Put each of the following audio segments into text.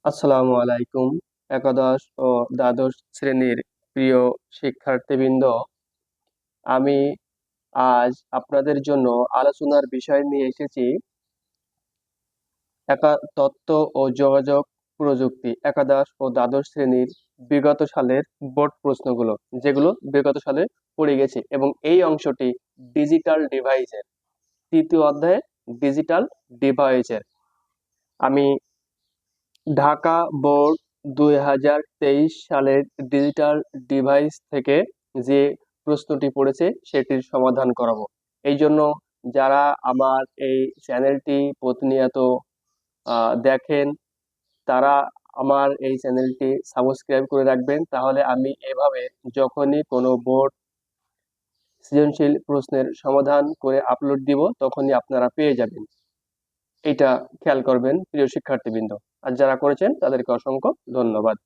আসসালামু আলাইকুম। একাদশ ও দ্বাদশ শ্রেণীর প্রিয় শিক্ষার্থীবৃন্দ, আমি আজ আপনাদের জন্য আলোচনার বিষয় নিয়ে এসেছি তথ্য ও যোগাযোগ প্রযুক্তি একাদশ ও দ্বাদশ শ্রেণীর বিগত সালের বোর্ড প্রশ্নগুলো, যেগুলো বিগত সালে পড়ে গেছে, এবং এই অংশটি ডিজিটাল ডিভাইসের তৃতীয় অধ্যায়ে ডিজিটাল ডিভাইসের। আমি ঢাকা বোর্ড 2023 সালের ডিজিটাল ডিভাইস থেকে যে প্রশ্নটি পড়েছে সেটির সমাধান করাবো। এই জন্য যারা আমার এই চ্যানেলটি প্রতিনিয়ত দেখেন, তারা আমার এই চ্যানেলটি সাবস্ক্রাইব করে রাখবেন। তাহলে আমি এভাবে যখনই কোনো বোর্ড সৃজনশীল প্রশ্নের সমাধান করে আপলোড দিব, তখনই আপনারা পেয়ে যাবেন। এটা খেয়াল করবেন প্রিয় শিক্ষার্থীবৃন্দ, আর যারা করেছেন তাদেরকে অসংখ্য ধন্যবাদ।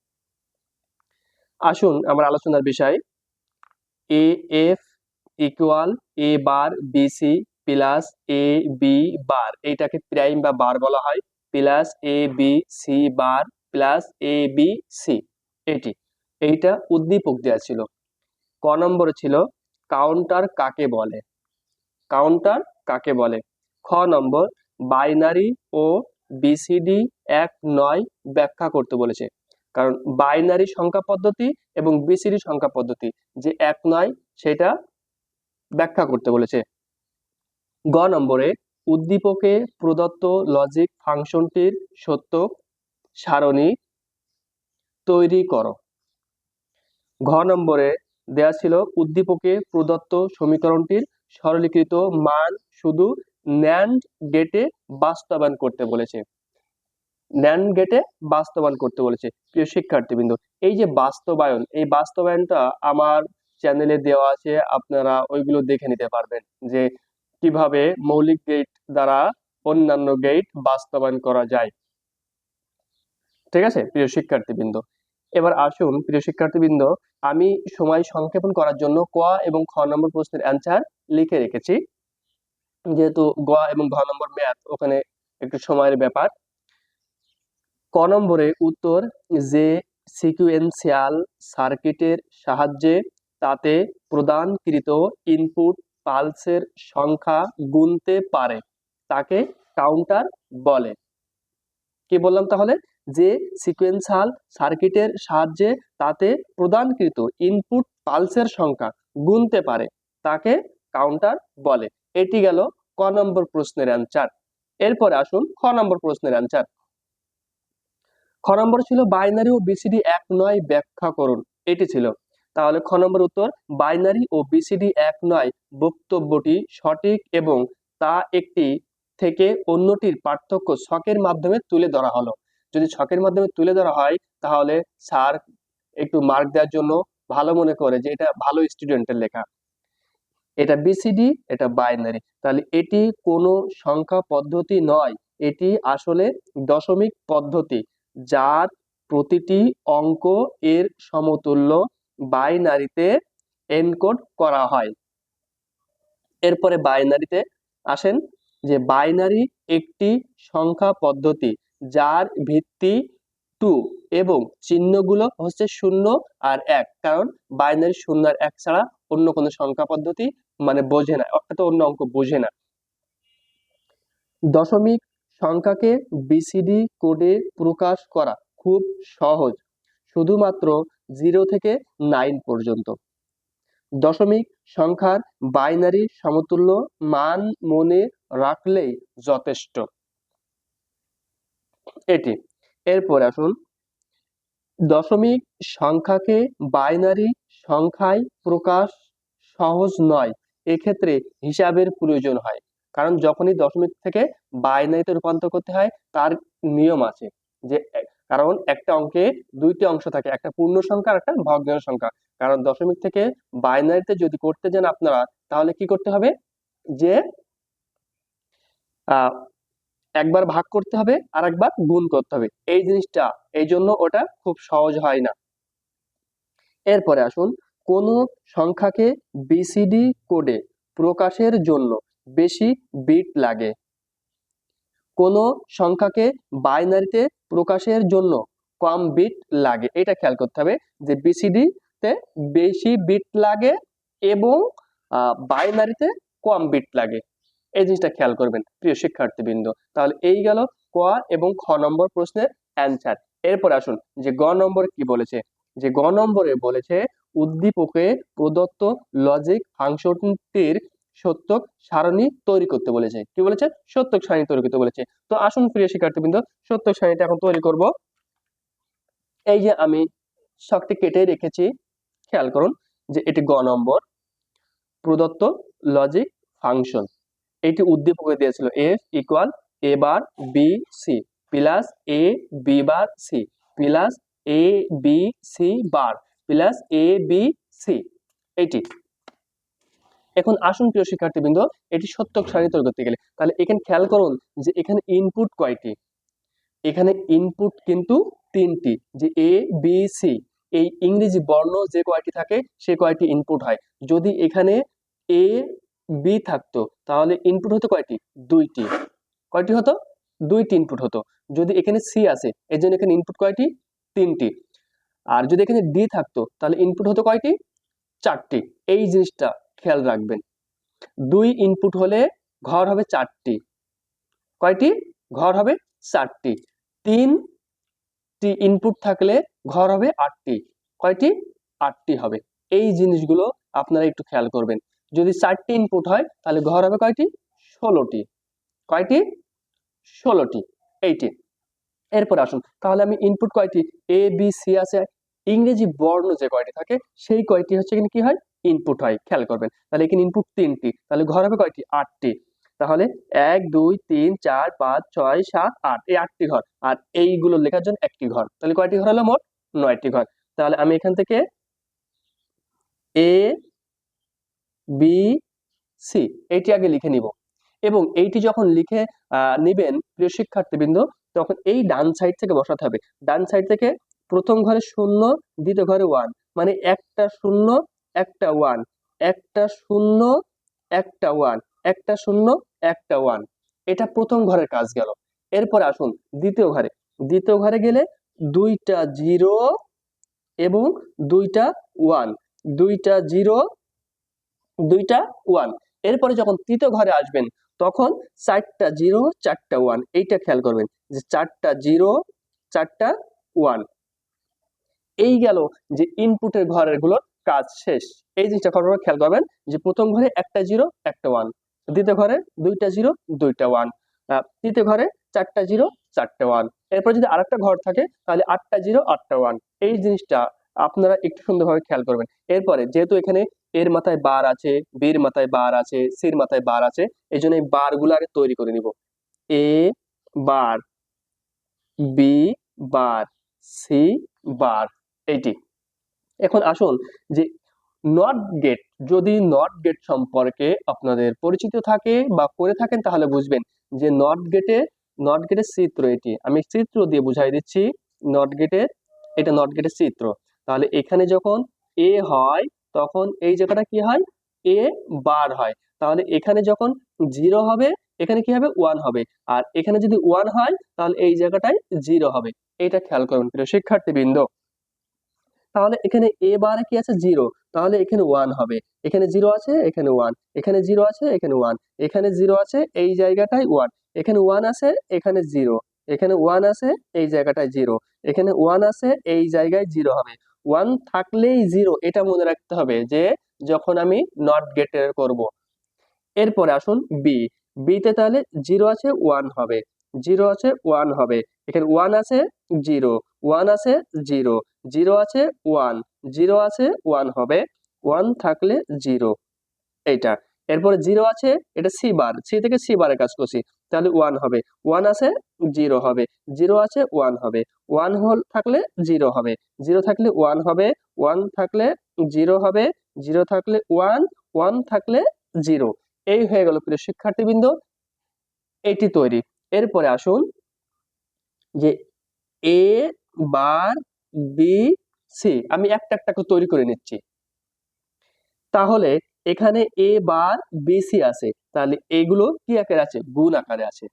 আসুন আমার আলোচনার বিষয়, A F equal A bar B C plus A B bar, এইটাকে প্রাইম বা বার বলা হয়, plus A B C bar plus A B C. এইটা উদ্দীপক দেওয়া ছিল। ক নম্বরে ছিল কাউন্টার কাকে বলে। কাউন্টার কাকে বলে। খ নম্বর বাইনারি ও বিসিডি এক নয় ব্যাখ্যা করতে বলেছে। কারণ বাইনারি সংখ্যা পদ্ধতি এবং বিসিডি সংখ্যা পদ্ধতি যে এক নয়, সেটা ব্যাখ্যা করতে বলেছে। গ নম্বরে উদ্দীপকে প্রদত্ত লজিক ফাংশনটির সত্য সারণী তৈরি করো। ঘ নম্বরে দেয়া ছিল উদ্দীপকে প্রদত্ত সমীকরণটির সরলীকৃত মান শুধু ন্যান্ড গেটে বাস্তবায়ন করতে বলেছে। ন্যান্ড গেটে বাস্তবায়ন করতে বলেছে। প্রিয় শিক্ষার্থীবৃন্দ, এই যে বাস্তবায়ন, এই বাস্তবায়নটা আমার চ্যানেলে দেওয়া আছে, আপনারা ওইগুলো দেখে নিতে পারবেন যে কিভাবে মৌলিক গেট দ্বারা অন্যান্য গেট বাস্তবায়ন করা যায়। ঠিক আছে প্রিয় শিক্ষার্থীবৃন্দ, এবার আসুন প্রিয় শিক্ষার্থীবৃন্দ, আমি সময় সংক্ষেপণ করার জন্য ক এবং খ নম্বর প্রশ্নের অ্যান্সার লিখে রেখেছি, যেহেতু গ এবং ঘ নম্বর ম্যাথ, ওখানে একটু সময়ের ব্যাপার। ক নম্বরে উত্তর, যে সিকুয়েন্সিয়াল সার্কিটের সাহায্যে তাতে প্রদানকৃত ইনপুট পালসের সংখ্যা গুনতে পারে তাকে কাউন্টার বলে। কি বললাম তাহলে? যে সিকুয়েন্সিয়াল সার্কিটের সাহায্যে তাতে প্রদানকৃত ইনপুট পালসের সংখ্যা গুনতে পারে তাকে কাউন্টার বলে। এটি গেল ক নম্বর প্রশ্নের অ্যান্সার। এরপরে আসুন খ নম্বর প্রশ্নের অ্যান্সার। খ নম্বর ছিল বাইনারি ও বিসিডি এক নয় ব্যাখ্যা করুন, এটি ছিল। তাহলে খ নম্বর উত্তর, বাইনারি ও বিসিডি এক নয় বক্তব্যটি সঠিক এবং তা একটি থেকে অন্যটির পার্থক্য ছকের মাধ্যমে তুলে ধরা হলো। যদি ছকের মাধ্যমে তুলে ধরা হয়, তাহলে স্যার একটু মার্ক দেওয়ার জন্য ভালো মনে করে যে এটা ভালো স্টুডেন্টের লেখা। এটা বিসিডি, এটা বাইনারি, তাহলে এটি কোনো সংখ্যা পদ্ধতি নয়, এটি আসলে দশমিক পদ্ধতি, যার প্রতিটি অঙ্ক এর সমতুল্য বাইনারিতে এনকোড করা হয়। এরপরে বাইনারিতে আসেন, যে বাইনারি একটি সংখ্যা পদ্ধতি যার ভিত্তি 2 এবং চিহ্নগুলো হচ্ছে 0 আর 1, কারণ বাইনারি 0 আর 1 ছাড়া অন্য কোনো সংখ্যা পদ্ধতি মানে বোঝে না, অর্থাৎ অন্য অঙ্ক বোঝে না। দশমিক সংখ্যাকে বিসিডি কোডে প্রকাশ করা খুব সহজ, শুধুমাত্র 0 থেকে 9 পর্যন্ত। দশমিক সংখ্যার বাইনারি সমতুল্য মান মনে রাখলেই যথেষ্ট। এটি। এরপর আসুন, দশমিক সংখ্যাকে বাইনারি সংখ্যায় প্রকাশ সহজ নয়, এক্ষেত্রে হিসাবের প্রয়োজন হয়। কারণ যখনই দশমিক থেকে বাইনারিতে রূপান্তর করতে হয়, তার নিয়ম আছে যে, কারণ একটা অঙ্কে দুইটি অংশ থাকে, একটা পূর্ণ সংখ্যা আর একটা ভগ্নাংশ সংখ্যা। কারণ দশমিক থেকে বাইনারিতে যদি করতে যান আপনারা, তাহলে কি করতে হবে, যে একবার ভাগ করতে হবে আর একবার গুণ করতে হবে, এই জিনিসটা, এই জন্য ওটা খুব সহজ হয় না। এরপরে আসুন, কোন সংখ্যাকে বিসিডি কোডে প্রকাশের জন্য বেশি বিট লাগে। কোন সংখ্যাকে বাইনারিতে প্রকাশের জন্য কম বিট লাগে, এটা খেয়াল করতে হবে যে বিসিডি তে বেশি বিট লাগে এবং বাইনারিতে কম বিট লাগে, এই জিনিসটা খেয়াল করবেন প্রিয় শিক্ষার্থীবৃন্দ। তাহলে এই গেল ক এবং খ নম্বর প্রশ্নের অ্যান্সার। এরপর আসুন যে গ নম্বরে কি বলেছে, যে গ নম্বরে বলেছে উদ্দীপকে প্রদত্ত লজিক ফাংশনটির সত্যক সারণী তৈরি করতে বলেছে। কি বলেছে? সত্যক সারণী তৈরি করতে বলেছে। তো আসুন প্রিয় শিক্ষার্থীবৃন্দ সত্যক সারণীটা এখন তৈরি করব। এই যে আমি শখটি কেটে রেখেছি, খেয়াল করুন যে এটি গ নম্বর, প্রদত্ত লজিক ফাংশন, এটি উদ্দীপকে দিয়েছিল f equal a bar b c plus a b bar c plus a b c bar plus a b c, এটি। এখন আসুন প্রিয় শিক্ষার্থীবৃন্দ এটি সত্যক সারণী তৈরি করতে গেলে তাহলে এখানে খেয়াল করুন যে এখানে ইনপুট কয়টি, এখানে ইনপুট কিন্তু তিনটি, যে এ বি সি এই ইংরেজি বর্ণ যে কয়টি থাকে সে কয়টি ইনপুট হয়। যদি এখানে এ বি থাকতো তাহলে ইনপুট হতো কয়টি? দুইটি। কয়টি হতো? দুইটি ইনপুট হতো। যদি এখানে সি আছে এর জন্য এখানে ইনপুট কয়টি? তিনটি। আর যদি এখানে ডি থাকতো তাহলে ইনপুট হতো কয়টি? চারটি। এই জিনিসটা খেয়াল রাখবেন, দুই ইনপুট হলে ঘর হবে চারটি। কয়টি? ঘর হবে চারটি। তিনটি ইনপুট থাকলে ঘর হবে আটটি। কয়টি? আটটি হবে। এই জিনিসগুলো আপনারা একটু খেয়াল করবেন। যদি চারটি ইনপুট হয় তাহলে ঘর হবে কয়টি? 16টি। কয়টি? 16টি। এইটি। এরপর আসুন তাহলে আমি ইনপুট কয়টি? এ বি সি আছে, ইংরেজি বর্ণ যে কয়টি থাকে সেই কয়টি হচ্ছে এখানে কি হয়? ইনপুট হয়। খেয়াল করবেন তাহলে এখানে ইনপুট তিনটি, তাহলে ঘর হবে কয়টি? আটটি। তাহলে 1 2 3 4 5 6 7 8, এই আটটি ঘর, আর এইগুলো লেখার জন্য একটি ঘর, তাহলে কয়টি ঘর হলো? মোট 9টি ঘর। তাহলে আমি এখান থেকে এ বি সি এইটি আগে লিখে নিব, এবং এইটি যখন লিখে নিবেন প্রিয় শিক্ষার্থীবৃন্দ তখন এই ডান সাইড থেকে বসাতে হবে। ডান সাইড থেকে প্রথম ঘরে 0, দ্বিতীয় ঘরে 1, মানে একটা 0 একটা 1, একটা 0 একটা 1, একটা 0 একটা 1, এটা প্রথম ঘরের কাজ গেল। এরপর আসুন দ্বিতীয় ঘরে। দ্বিতীয় ঘরে গেলে দুইটা 0 এবং দুইটা 1, দুইটা 0 দুইটা 1। এরপরে যখন তৃতীয় ঘরে আসবেন তখন 4টা 0 4টা 1, এইটা খেয়াল করবেন যে 4টা 0 4টা 1। এই গেল যে ইনপুটের ঘরের গুলোর কাজ শেষ। এই জিনিসটা খেয়াল করবেন যে প্রথম ঘরে একটা 0 একটা 1, দ্বিতীয় ঘরে দুইটা 0 দুইটা 1, তৃতীয় ঘরে 4টা 0 4টা 1। এরপর যদি আরেকটা ঘর থাকে তাহলে 8টা 0 8টা 1। এই জিনিসটা আপনারা একটু সুন্দরভাবে খেয়াল করবেন। এরপরে যেহেতু এখানে এর মাথায় বার আছে, বির মাথায় বার আছে, সির মাথায় বার আছে, এই জন্য এই বার গুলো আগে তৈরি করে নিব। এ বার, বি বার, সি বার, এইটি। এখন আসুন যে নট গেট, যদি নট গেট সম্পর্কে আপনাদের পরিচিত থাকে বা করে থাকেন তাহলে বুঝবেন যে নট গেটের চিত্র এটি, আমি চিত্র দিয়ে বুঝাই দিচ্ছি। নট গেটের, এটা নট গেটের চিত্র। তাহলে এখানে যখন এ হয় তখন এই জায়গাটা কি হয়? এ বার হয়। তাহলে এখানে যখন 0 হবে এখানে কি হবে? 1 হবে। আর এখানে যদি 1 হয় তাহলে এই জায়গাটায় 0 হবে। এটা খেয়াল করুন প্রিয় শিক্ষার্থীবৃন্দ। তাহলে এখানে এ বারে কি আছে? 0, তাহলে এখানে 1 হবে। এখানে 0 আছে এখানে 1, এখানে 0 আছে এখানে 1, এখানে 0 আছে এই জায়গাটায় 1, এখানে 1 আছে এখানে 0, এখানে 1 আছে এই জায়গাটায় 0, এখানে 1 আছে এই জায়গায় 0 হবে। 1 থাকলেই 0, এটা মনে রাখতে হবে যে যখন আমি নট গেটের করব। এরপরে আসুন বি, বিতে তাহলে 0 আছে 1 হবে, 0 আছে 1 হবে, এখানে 1 আছে 0, 1 আছে 0, 0 আছে 1, 0 আছে 1 হবে, 1 থাকলে 0, এইটা। এরপরে 0 আছে, এটা সি বার, সি থেকে সি বারে কাজ করছি, তাহলে 1 হবে, 1 আছে 0 হবে, 0 আছে 1 হবে, 1 থাকলে 0 হবে, 0 থাকলে 1 হবে, 1 থাকলে 0 হবে, 0 থাকলে 1, 1 থাকলে 0। এই হয়ে গেল প্রিয় শিক্ষার্থীবৃন্দ এটি তৈরি। এরপরে আসুন যে এ বার বি সি, আমি একটা একটা করে তৈরি করে নিচ্ছি। তাহলে এখানে এ বার বি সি আছে, তাহলে এগুলো কি আকারে আছে? গুণ আকারে আছে।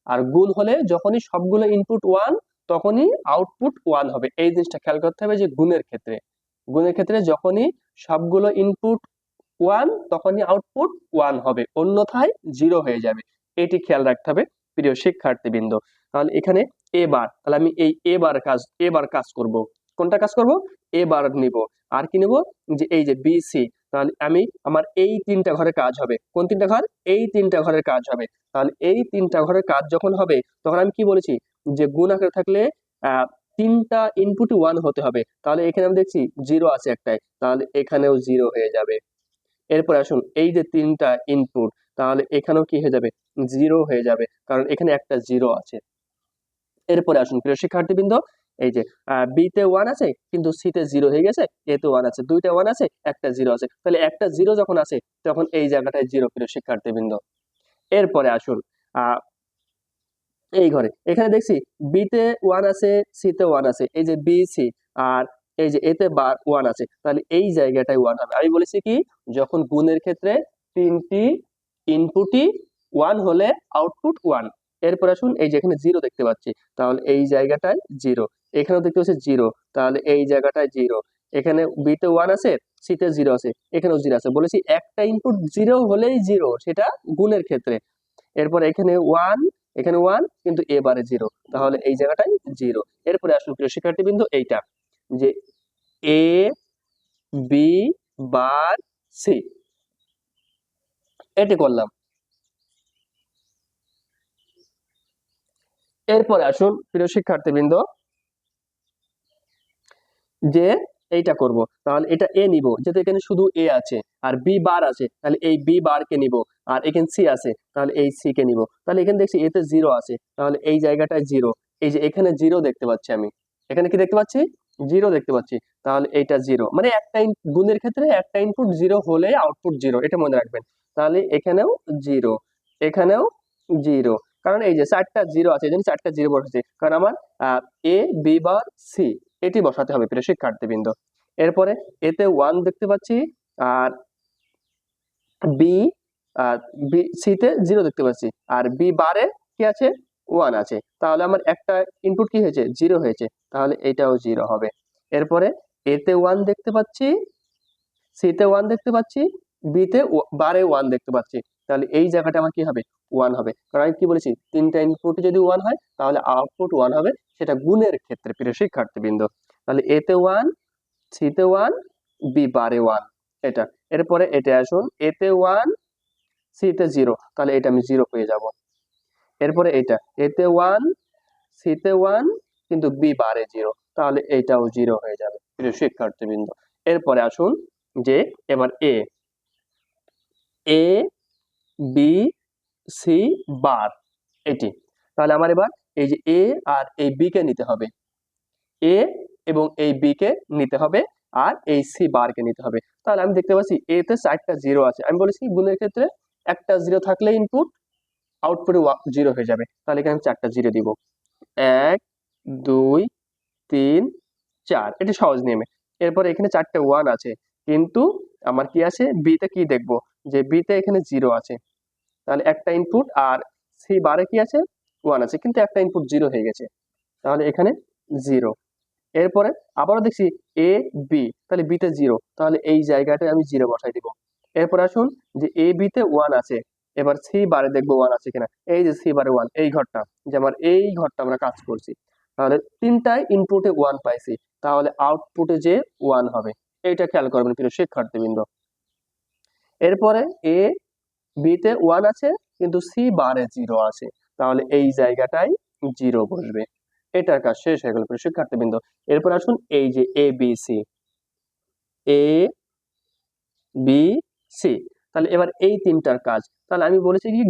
আর গুণ হলে যখনই সবগুলো ইনপুট ওয়ান তখনই আউটপুট ওয়ান হবে। এই জিনিসটা খেয়াল করতে হবে যে গুণের ক্ষেত্রে যখনই সবগুলো ইনপুট ওয়ান তখনই আউটপুট ওয়ান হবে, অন্যথায় জিরো হয়ে যাবে। এটি খেয়াল রাখতে হবে প্রিয় শিক্ষার্থীবৃন্দ। তাহলে এখানে এবার, তাহলে আমি এই এবার কাজ করব। কোনটা কাজ করব? এবার নিব। আর কি নিব? যে এই যে বি সি। তাহলে আমার এই তিনটা ঘরের কাজ হবে। কোন তিনটা ঘর? এই তিনটা ঘরের কাজ হবে। তাহলে এই তিনটা ঘরের কাজ যখন হবে তখন আমি কি বলেছি যে গুণ আকারে থাকলে তিনটা ইনপুট ওয়ান হতে হবে। তাহলে এখানে আমি দেখছি জিরো আছে একটাই, তাহলে এখানেও জিরো হয়ে যাবে। এরপর আসুন এই যে তিনটা ইনপুট, তাহলে এখানেও কি হয়ে যাবে? জিরো হয়ে যাবে, কারণ এখানে একটা জিরো আছে। এরপরে আসুন প্রিয় শিক্ষার্থীবৃন্দ, এই যে বি তে ওয়ান আছে কিন্তু সি তে জিরো হয়ে গেছে, এ তে ওয়ান আছে, দুইটা ওয়ান আছে, একটা জিরো আছে, তাহলে একটা জিরো যখন আছে তখন এই জায়গাটায় জিরো প্রিয় শিক্ষার্থীবৃন্দ। এরপরে আসুন এই ঘরে এখানে দেখছি বি তে ওয়ান আছে, সি তে ওয়ান আছে, এই যে বি সি, আর এই যে এতে বার ওয়ান আছে, তাহলে এই জায়গাটায় ওয়ান হবে। আমি বলেছি কি, যখন গুণের ক্ষেত্রে তিনটি ইনপুটই ওয়ান হলে আউটপুট ওয়ান। এরপর আসুন এই যে এখানে জিরো দেখতে পাচ্ছি, তাহলে এই জায়গাটায় জিরো, এখানেও দেখতে পাচ্ছি জিরো, তাহলে এই জায়গাটায় জিরো। এখানে বি তে ওয়ান আছে, সি তে জিরো আছে, এখানেও জিরো আছে। বলেছি একটা ইনপুট জিরো হলেই জিরো, সেটা গুণের ক্ষেত্রে। এরপর এখানে ওয়ান কিন্তু এবারে জিরো, তাহলে এই জায়গাটায় জিরো। এরপরে আসুন প্রিয় শিক্ষার্থীবৃন্দ এইটা যে এ বি বার সি, এটি করলাম। এরপরে আসুন প্রিয় শিক্ষার্থীবৃন্দ যে এইটা করব, তাহলে এটা এ নিব, যেহেতু এখানে শুধু এ আছে আর বি বার আছে, তাহলে এই বি বার কে নিব। আর এখানে সি আছে, তাহলে এই সি কে নিব। তাহলে এখানে দেখছি এতে জিরো আছে, তাহলে এই জায়গাটায় জিরো। এই যে এখানে জিরো দেখতে পাচ্ছি, আমি এখানে কি দেখতে পাচ্ছি? জিরো দেখতে পাচ্ছি। তাহলে এইটা জিরো, মানে একটা গুণের ক্ষেত্রে একটা ইনপুট জিরো হলে আউটপুট জিরো, এটা মনে রাখবেন। তাহলে এখানেও জিরো, এখানেও জিরো, কারণ এই যে চারটা জিরো আছে, এই জন্য চারটা জিরো বসেছে, কারণ আমার এ বি বার সি এটি বসাতে হবে প্রিয় শিক্ষার্থীবৃন্দ। এরপরে এতে ওয়ান দেখতে পাচ্ছি, আর বি আর বি সি তে জিরো দেখতে পাচ্ছি, আর বি বারে কি আছে? ওয়ান আছে। তাহলে আমার একটা ইনপুট কি হয়েছে? জিরো হয়েছে, তাহলে এটাও জিরো হবে। এরপরে এতে ওয়ান দেখতে পাচ্ছি, সি তে ওয়ান দেখতে পাচ্ছি, বি তে বারে ওয়ান দেখতে পাচ্ছি, তাহলে এই জায়গাটা আমার কি হবে? ওয়ান হবে, কারণ আমি কি বলেছি তিনটা ইনপুট যদি ওয়ান হয় তাহলে আউটপুট ওয়ান হবে, সেটা গুণের ক্ষেত্রে প্রিয় শিক্ষার্থীবৃন্দ। তাহলে এতে ওয়ান, সি তে ওয়ান, বি বারে ওয়ান, এটা। এরপরে এটা আসুন এতে ওয়ান, সি তে জিরো, তাহলে এটা আমি জিরো পেয়ে যাব। এরপরে এটা এতে ওয়ান, সি তে ওয়ান, কিন্তু বি বারে জিরো, তাহলে এইটাও জিরো হয়ে যাবে প্রিয় শিক্ষার্থীবৃন্দ। এরপরে আসুন যে এবার এ এ বি সি বার, এটি। তাহলে আমার এবার এই যে এ আর এই বি কে নিতে হবে, এ এবং এই বি কে নিতে হবে, আর এই সি বার কে নিতে হবে। তাহলে আমি দেখতে পাচ্ছি এ তে চারটা জিরো আছে, আমি বলেছি গুণের ক্ষেত্রে একটা জিরো থাকলে ইনপুট আউটপুটে জিরো হয়ে যাবে, তাহলে এখানে আমি চারটা জিরো দিব, এক, দুই, তিন, চার, এটি সহজ নিয়মে। এরপর এখানে চারটে ওয়ান আছে, কিন্তু আমার কি আছে? বি তে কি দেখবো? যে বি তে এখানে জিরো আছে, তাহলে একটা ইনপুট, আর সি বারে কি আছে? ওয়ান আছে, কিন্তু একটা ইনপুট জিরো হয়ে গেছে, তাহলে এখানে জিরো। এরপরে আবারও দেখছি এ বি, তাহলে বি তে জিরো, তাহলে এই জায়গাটায় আমি জিরো বসাই দিব। এরপর আসুন যে এ বি তে ওয়ান আছে, এবার সি বারে দেখবো ওয়ান আছে কিনা, এই যে সি বারে ওয়ান, এই ঘরটা, যে আমার এই ঘরটা আমরা কাজ করছি, তাহলে তিনটায় ইনপুটে ওয়ান পাইছি, তাহলে আউটপুটে যে ওয়ান হবে, এইটা খেয়াল করবেন প্রিয় শিক্ষার্থীবৃন্দ। এরপরে এ বি তে ওয়ান আছে কিন্তু সি বারে জিরো আছে, তাহলে এই জায়গাটায় জিরো বসবে। এটার কাজ শেষ হয়ে গেল প্রিয় শিক্ষার্থীবৃন্দ। এরপর আসুন এই যে এ বি সি, এ বি সি, তাহলে এবার এই তিনটার কাজ, তাহলে আমি বলেছি কি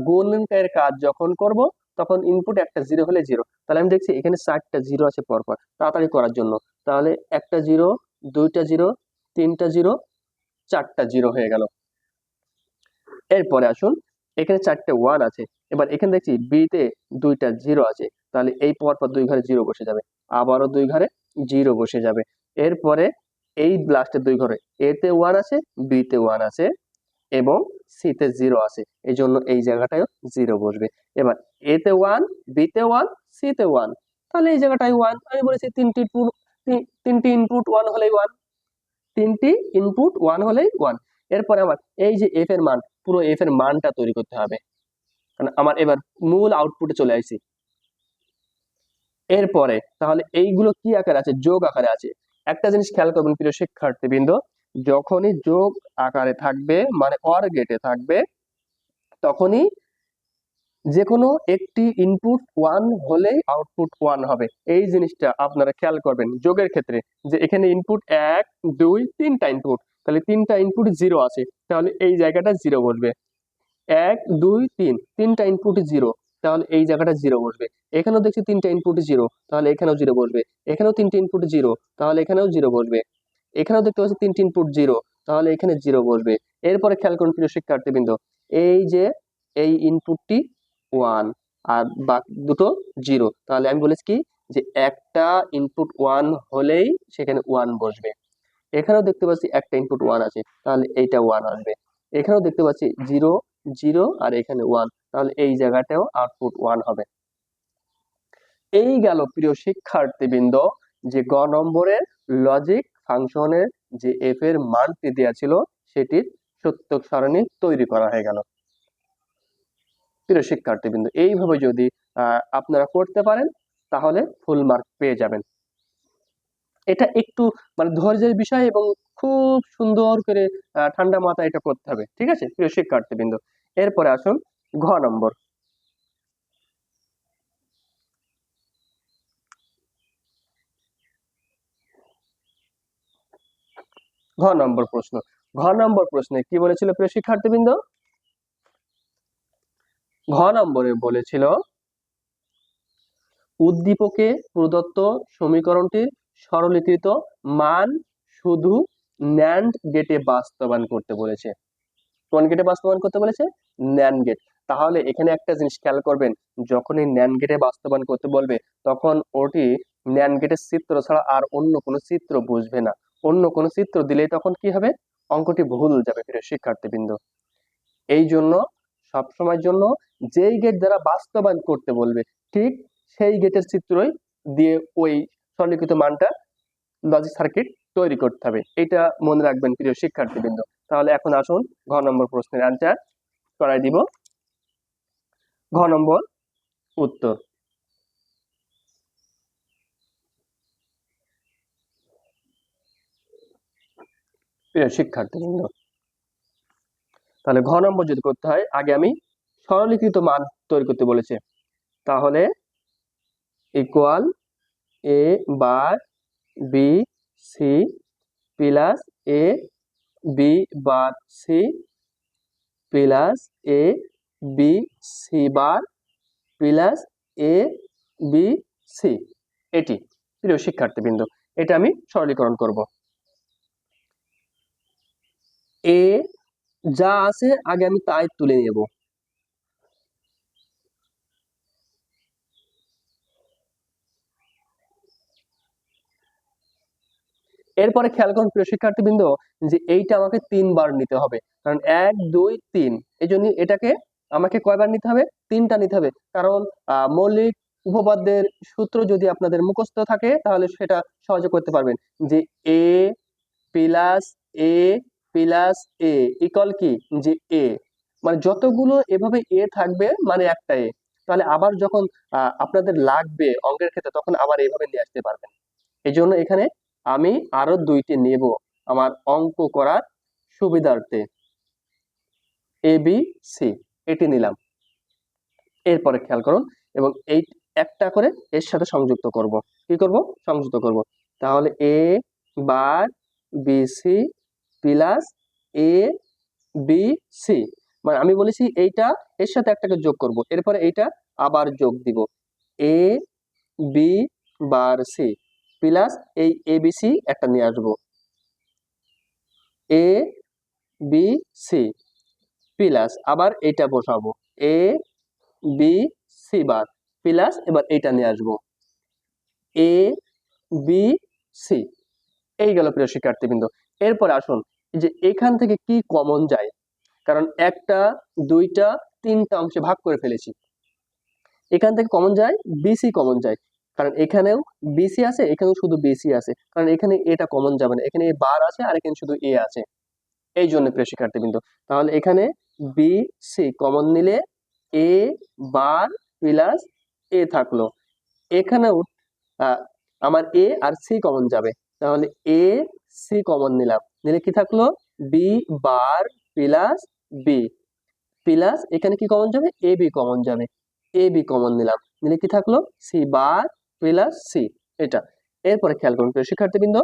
গুণের কাজ যখন করব তখন ইনপুট একটা জিরো হলে জিরো, তাহলে আমি দেখছি এখানে চারটা জিরো আছে পরপর, তাড়াতাড়ি করার জন্য, তাহলে একটা জিরো, দুইটা জিরো, তিনটা জিরো, চারটা জিরো হয়ে গেল। এরপরে আসুন এখানে চারটে ওয়ান আছে, এবার এখানে দেখছি বি তে দুইটা জিরো আছে, তাহলে এই পরপর দুই ঘরে জিরো বসে যাবে, আবারও দুই ঘরে জিরো বসে যাবে। এরপরে এই লাস্টের দুই ঘরে এ তে ওয়ান আছে, বি তে ওয়ান আছে, এবং সি তে 0 আছে, এই জন্য এই জায়গাটায় 0 বসবে। এবার এ তে 1, বি তে 1, সি তে 1, তাহলে এই জায়গাটায় 1। আমি বলেছি তিনটি ইনপুট 1 হলেই 1, তিনটি ইনপুট 1 হলেই 1। এরপরে আমার এই যে এফ এর মান, পুরো এফ এর মানটা তৈরি করতে হবে, কারণ আমার এবার মূল আউটপুটে চলে আসছি। এরপরে তাহলে এইগুলো কি আকারে আছে? যোগ আকারে আছে। একটা জিনিস খেয়াল করবেন প্রিয় শিক্ষার্থীবৃন্দ, যখনই যোগ আকারে থাকবে মানে অর গেটে থাকবে, তখনই যে কোনো একটি ইনপুট 1 হলেই আউটপুট 1 হবে। এই জিনিসটা আপনারা খেয়াল করবেন যোগের ক্ষেত্রে, যে এখানে ইনপুট 1 2 3টা ইনপুট, তাহলে 3টা ইনপুট 0 আছে, তাহলে এই জায়গাটা 0 বসবে। 1 2 3, 3টা ইনপুট 0, তাহলে এই জায়গাটা 0 বসবে। এখানেও দেখছি 3টা ইনপুট 0, তাহলে এখানেও 0 বসবে। এখানেও 3টা ইনপুট 0, তাহলে এখানেও 0 বসবে। এখানেও দেখতে পাচ্ছি 3টি ইনপুট 0, তাহলে এখানে 0 বসবে। এরপরে খেয়াল করুন প্রিয় শিক্ষার্থীবৃন্দ, এই যে এই ইনপুটটি 1 আর বাকি দুটো 0, তাহলে আমি বলেছি কি যে একটা ইনপুট 1 হলেই সেখানে 1 বসবে। এখানেও দেখতে পাচ্ছি একটা ইনপুট 1 আছে, তাহলে এইটা 1 আসবে। এখানেও দেখতে পাচ্ছি 0 0 আর এখানে 1, তাহলে এই জায়গাটাও আউটপুট 1 হবে। এই গেল প্রিয় শিক্ষার্থীবৃন্দ যে গ নম্বরের লজিক ফাংশনের যে এফ এর মানটি দেওয়া ছিল সেটির সত্যক সারণী তৈরি করা হয়ে গেল। প্রিয় শিক্ষার্থীবৃন্দ, এইভাবে যদি আপনারা করতে পারেন তাহলে ফুল মার্ক পেয়ে যাবেন। এটা একটু মানে ধৈর্যের বিষয় এবং খুব সুন্দর করে ঠান্ডা মাথায় এটা করতে হবে, ঠিক আছে প্রিয় শিক্ষার্থীবৃন্দ। এরপরে আসুন ঘ নম্বর। ঘ নম্বর প্রশ্ন। ঘ নম্বর প্রশ্নে কি বলেছিল প্রিয় শিক্ষার্থীবৃন্দ? ঘ নম্বরে বলেছিল উদ্দীপকে প্রদত্ত সমীকরণটির সরলীকৃত মান শুধু ন্যান্ড গেটে বাস্তবায়ন করতে বলেছে। কোন গেটে বাস্তবায়ন করতে বলেছে? NAND gate. তাহলে এখানে একটা জিনিস খেয়াল করবেন, যখনই ন্যান্ড গেটে বাস্তবায়ন করতে বলবে তখন ওটি ন্যান্ড গেটের চিত্র ছাড়া আর অন্য কোনো চিত্র বুঝবে না। অন্য কোনো চিত্র দিলেই তখন কি হবে? অঙ্কটি ভুল যাবে প্রিয় শিক্ষার্থীবৃন্দ। এই জন্য সবসময়ের জন্য যেই গেট দ্বারা বাস্তবায়ন করতে বলবে ঠিক সেই গেটের চিত্রই দিয়ে ওই সরলীকৃত মানটা লজিক সার্কিট তৈরি করতে হবে। এটা মনে রাখবেন প্রিয় শিক্ষার্থীবৃন্দ। তাহলে এখন আসুন ঘ নম্বর প্রশ্নের অ্যান্সার করাই দিব। ঘ নম্বর উত্তর। প্রিয় শিক্ষার্থীবৃন্দ, তাহলে ঘ নম্বর যদি করতে হয় আগে আমি সরলীকৃত মান তৈরি করতে বলেছে, তাহলে equal A bar B C plus A B bar C plus A B C bar plus A B C. এটি প্রিয় শিক্ষার্থীবৃন্দ, এটা আমি সরলীকরণ করব। এ যা আছে আগে আমি তাই তুলে নেব। এরপরে খেয়াল করুন প্রিয় শিক্ষার্থীবৃন্দ যে এইটা আমাকে 3বার নিতে হবে, কারণ 1 2 3, এই জন্য এটাকে আমাকে কয়বার নিতে হবে? 3টা নিতে হবে। কারণ মৌলিক উপপাদ্যের সূত্র যদি আপনাদের মুখস্থ থাকে তাহলে সেটা সহজে করতে পারবেন, যে a plus A plus A equal কি, যে এ মানে যতগুলো এভাবে এ থাকবে মানে একটা এ, তাহলে আবার যখন আপনাদের লাগবে অঙ্কের ক্ষেত্রে তখন আবার এইভাবে নিয়ে আসতে পারবেন। এই জন্য এখানে আমি আরো 2টি নেব আমার অঙ্ক করার সুবিধার্থে। এ বি সি এটি নিলাম। এরপরে খেয়াল করুন এবং এই একটা করে এর সাথে সংযুক্ত করব। কি করব? সংযুক্ত করব। তাহলে এ bar B C plus A B C, মানে আমি বলেছি এইটা এর সাথে একটাকে যোগ করব, এরপরে এইটা আবার যোগ দিব। A B bar C plus এই এবিসি একটা নিয়ে আসবো, এ বি সি প্লাস আবার এটা বসাবো, এ বি সি বার প্লাস এবার এটা নিয়ে আসবো, এ বি সি। এই গেল প্রিয় শিক্ষার্থীবৃন্দ। এরপর আসুন যে এখান থেকে কি কমন যায়, কারণ একটা, দুইটা, তিনটা অংশে ভাগ করে ফেলেছি। এখান থেকে কমন যায়, বিসি কমন যায়, কারণ এখানেও বিসি আছে, এখানেও শুধু বিসি আছে, কারণ এখানে এটা কমন যাবে না, এখানে এ বার আছে আর এখানে শুধু এ আছে, এই জন্য প্রিয় শিক্ষার্থীবৃন্দ। তাহলে এখানে বি সি কমন নিলে এ বার প্লাস এ থাকলো। এখানেও আহ, আমার এ আর সি কমন যাবে, তাহলে এ সি কমন নিলাম, নিলে কি থাকলো B bar plus B plus এখানে কি কমন যাবে, এ বি কমন যাবে, এ বি কমন নিলাম, নিলে কি থাকলো সি বার প্লাস সি। এটা এরপরে খেয়াল করুন প্রিয় শিক্ষার্থীবৃন্দ,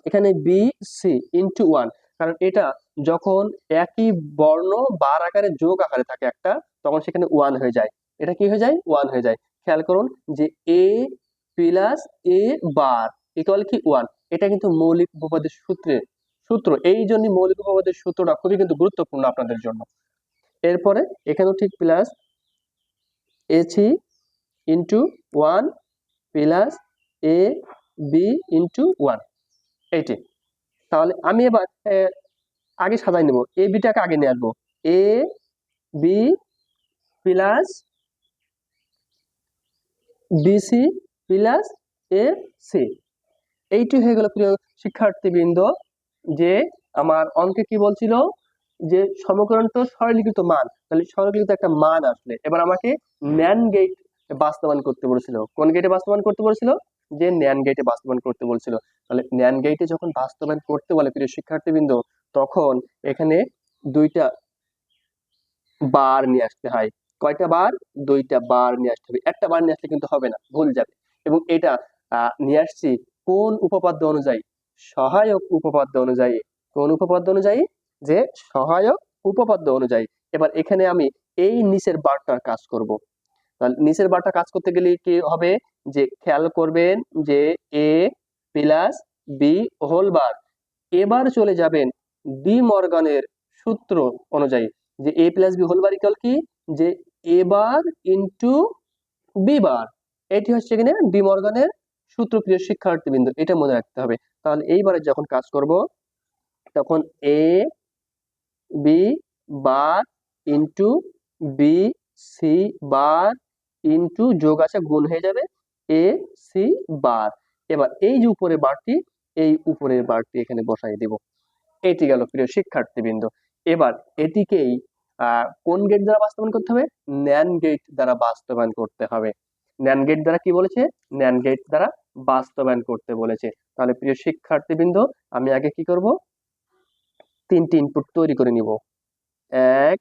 এখানে বি সি ইন্টু ওয়ান, কারণ এটা যখন একই বর্ণ বার আকারে যোগ আকারে থাকে একটা, তখন সেখানে ওয়ান হয়ে যায়, এটা কি হয়ে যায় ওয়ান হয়ে যায়। খেয়াল করুন যে a plus A bar equal কি ওয়ান, এটা কিন্তু মৌলিক উপপাদ্যের সূত্র, এই জন্য মৌলিক উপপাদ্যের সূত্রটা খুবই কিন্তু গুরুত্বপূর্ণ আপনাদের জন্য। এরপরে এখানেও ঠিক plus A C into one plus A B into one, eighty. তাহলে আমি এবার আগে সাজাই নেব, এ বিটাকে আগে নিয়ে আসবো, A B plus B C plus A C, eighty হয়ে গেল প্রিয় শিক্ষার্থীবৃন্দ। যে আমার অঙ্কে কি বলছিল যে সমীকরণটা সরলীকৃত মান, তাহলে সরলীকৃত একটা মান আসলে এবার আমাকে ন্যান গেট বাস্তবায়ন করতে বলেছিল। কোন গেটে বাস্তবায়ন করতে বলেছিল, যে ন্যান গেটে বাস্তবায়ন করতে বলছিল। তাহলে ন্যান গেটে যখন বাস্তবায়ন করতে বলে প্রিয় শিক্ষার্থীবৃন্দ, তখন এখানে দুইটা বার নিয়ে আসতে হয়। কয়টা বার, দুইটা বার নিয়ে আসতে হবে, একটা বার নিয়ে আসলে কিন্তু হবে না, ভুল যাবে। এবং এটা নিয়ে আসছি কোন উপপাদ্য অনুযায়ী, সহায়ক উপপাদ্য অনুযায়ী। কোন উপপাদ্য অনুযায়ী, যে সহায়ক উপপাদ্য অনুযায়ী। এবার এখানে আমি এই নিচের বারটার কাজ করব। তাহলে নিচের বারটা কাজ করতে গেলে কি হবে, যে খেয়াল করবেন যে a plus b whole bar, এবার চলে যাবেন ডি মর্গানের সূত্র অনুযায়ী, যে a plus b whole bar equal কি, যে এ বার ইন্টু বি বার, এটি হচ্ছে এখানে ডি মর্গানের সূত্র প্রিয় শিক্ষার্থীবৃন্দ, এটা মনে রাখতে হবে। তাহলে এইবারে যখন কাজ করব, তখন a B bar into b C bar into যোগ আছে গুণ হয়ে যাবে এ সি বার। এবার এই যে উপরে বারটি, এই উপরের বারটি এখানে বসাই দিব। এটি গেল প্রিয় শিক্ষার্থীবৃন্দ। এবার এটিকেই কোন গেট দ্বারা বাস্তবায়ন করতে হবে, ন্যান গেট দ্বারা বাস্তবায়ন করতে হবে। ন্যান গেট দ্বারা কি বলেছে, ন্যান গেট দ্বারা বাস্তবায়ন করতে বলেছে। তাহলে প্রিয় শিক্ষার্থীবৃন্দ, আমি আগে কি করব, তিনটি ইনপুট তৈরি করে নিব, এক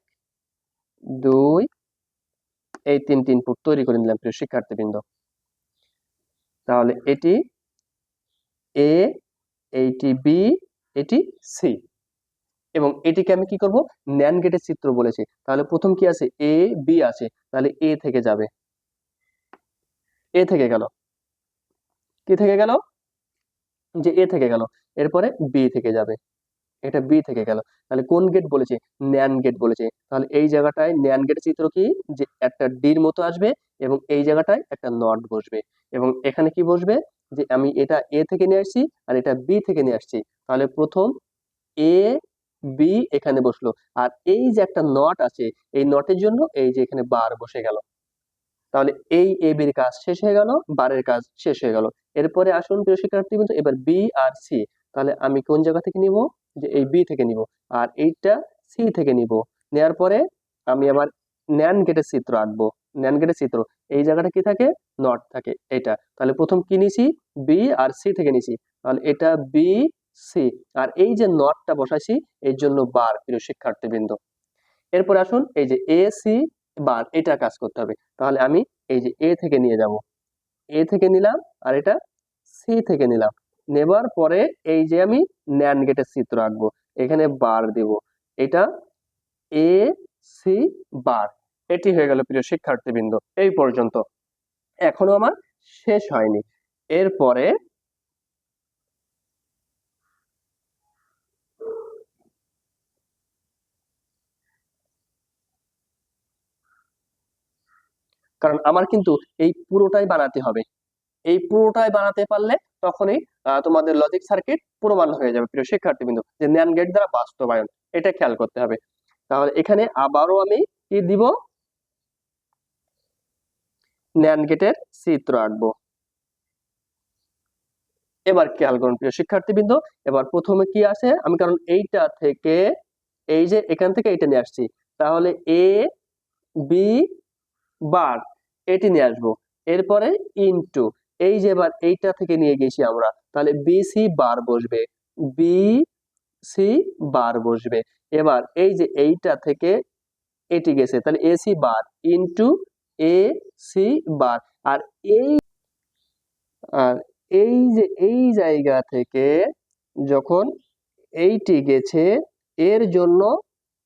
দুই, এই তিনটি ইনপুট তৈরি করে নিলাম প্রিয় শিক্ষার্থীবৃন্দ। তাহলে এটি এ, এইটি বি, এটি সি, এবং এটিকে আমি কি করব, ন্যান গেটের চিত্র বলেছি। তাহলে প্রথম কি আছে, এ বি আছে, তাহলে এ থেকে যাবে, এ থেকে গেল, কি থেকে গেল, যে এ থেকে গেল, এরপরে বি থেকে যাবে, এটা বি থেকে গেল। তাহলে কোন গেট বলেছে, ন্যান গেট বলেছে। তাহলে এই জায়গাটায় ন্যান গেটের চিত্র কি, যে একটা ডির মতো আসবে এবং এই জায়গাটায় একটা নট বসবে, এবং এখানে কি বসবে, যে আমি এটা এ থেকে নিয়ে আসছি আর এটা বি থেকে নিয়ে আসছি। তাহলে প্রথম এ বি এখানে বসলো, আর এই যে একটা নট আছে, এই নটের জন্য এই যে এখানে বার বসে গেল। তাহলে এই এ বির কাজ শেষ হয়ে গেল, বারের কাজ শেষ হয়ে গেল। এরপরে আসুন প্রিয় শিক্ষার্থী কিন্তু এবার বি আর সি, তাহলে আমি কোন জায়গা থেকে নিব, যে এই বি থেকে নিব, আর এইটা সি থেকে নিব। নেয়ার পরে আমি আবার ন্যান গেটের চিত্র আঁকবো। ন্যান গেটের চিত্র, এই জায়গাটা কি থাকে, নট থাকে, এটা। তাহলে প্রথম কি নিছি, বি আর সি থেকে নিছি, তাহলে এটা বি সি, আর এই যে নটটা বসাইছি এর জন্য বার প্রিয় শিক্ষার্থীবৃন্দ। এরপরে আসুন এই যে এ সি বার, এটা কাজ করতে হবে। তাহলে আমি এই যে এ থেকে নিয়ে যাব, এ থেকে নিলাম, আর এটা সি থেকে নিলাম। নেবার পরে এই যে আমি ন্যান গেটের চিত্র আঁকবো, এখানে বার দেব, এটা এ সি বার। এটি হয়ে গেল প্রিয় শিক্ষার্থীবৃন্দ এই পর্যন্ত। এখনো আমার শেষ হয়নি। এরপরে কারণ আমার কিন্তু এই পুরোটাই বানাতে হবে, এই পুরোটাই বানাতে পারলে তখনই তোমাদের লজিক সার্কিট প্রমাণ হয়ে যাবে প্রিয় শিক্ষার্থীবৃন্দ, যে ন্যান গেট দ্বারা বাস্তবায়ন, এটা খেয়াল করতে হবে। তাহলে এখানে আবারও আমি কি দিব, ন্যান্ড গেটের চিত্র আঁকবো। এবার খেয়াল করুন প্রিয় শিক্ষার্থীবৃন্দ, এবার প্রথমে কি আছে, আমি কারণ এইটা থেকে এই যে এখান থেকে এটা নিয়ে আসছি, তাহলে এ বি বার এটি নিয়ে আসবো। এরপরে ইনটু এই যে এবার এইটা থেকে নিয়ে গেছি আমরা, তাহলে বি সি বার বসবে, বি সি বার বসবে। এবার এই যে এইটা থেকে এটি গেছে, তাহলে a c bar into a c bar. আর এই আর এই যে এই জায়গা থেকে যখন এইটি গেছে, এর জন্য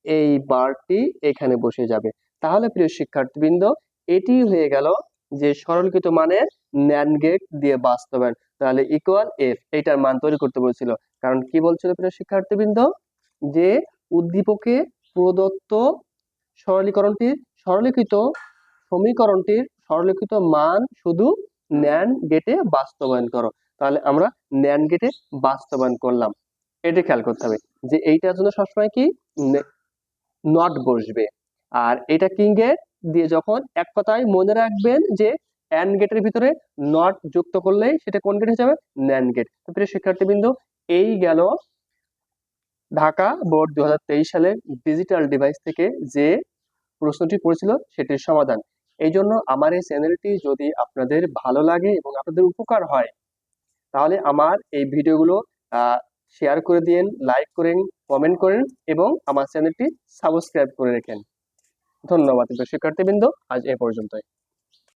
এই বারটি এখানে বসে যাবে। তাহলে প্রিয় শিক্ষার্থীবৃন্দ, এটি হয়ে গেল যে সরলীকৃত মানের ন্যান্ড গেট দিয়ে বাস্তবায়ন। তাহলে ইকুয়াল এফ, এটার মান তৈরি করতে বলছিল। কারণ কি বলছিল প্রিয় শিক্ষার্থীবৃন্দ, যে উদ্দীপকে প্রদত্ত সরলীকৃত সমীকরণটির সরলীকৃত মান শুধু ন্যান্ড গেটে বাস্তবায়ন করো। তাহলে আমরা ন্যান্ড গেটে বাস্তবায়ন করলাম। এটা খেয়াল করতে হবে যে এইটার জন্য সবসময় কি নট বসবে। আর এটা কিং গেট দিয়ে যখন, এক কথায় মনে রাখবেন যে অ্যান্ড গেটের ভিতরে নট যুক্ত করলেই সেটা কোন গেট হয়ে যাবে, ন্যান্ড গেট। তো প্রিয় শিক্ষার্থীবৃন্দ, এই গেল ঢাকা বোর্ড 2023 সালে ডিজিটাল ডিভাইস থেকে যে প্রশ্নটি পড়েছিল সেটির সমাধান। এই জন্য আমার এই চ্যানেলটি যদি আপনাদের ভালো লাগে এবং আপনাদের উপকার হয়, তাহলে আমার এই ভিডিওগুলো শেয়ার করে দিন, লাইক করেন, কমেন্ট করেন এবং আমার চ্যানেলটি সাবস্ক্রাইব করে রাখেন। ধন্যবাদ শিক্ষার্থীবৃন্দ, আজ এ পর্যন্তই।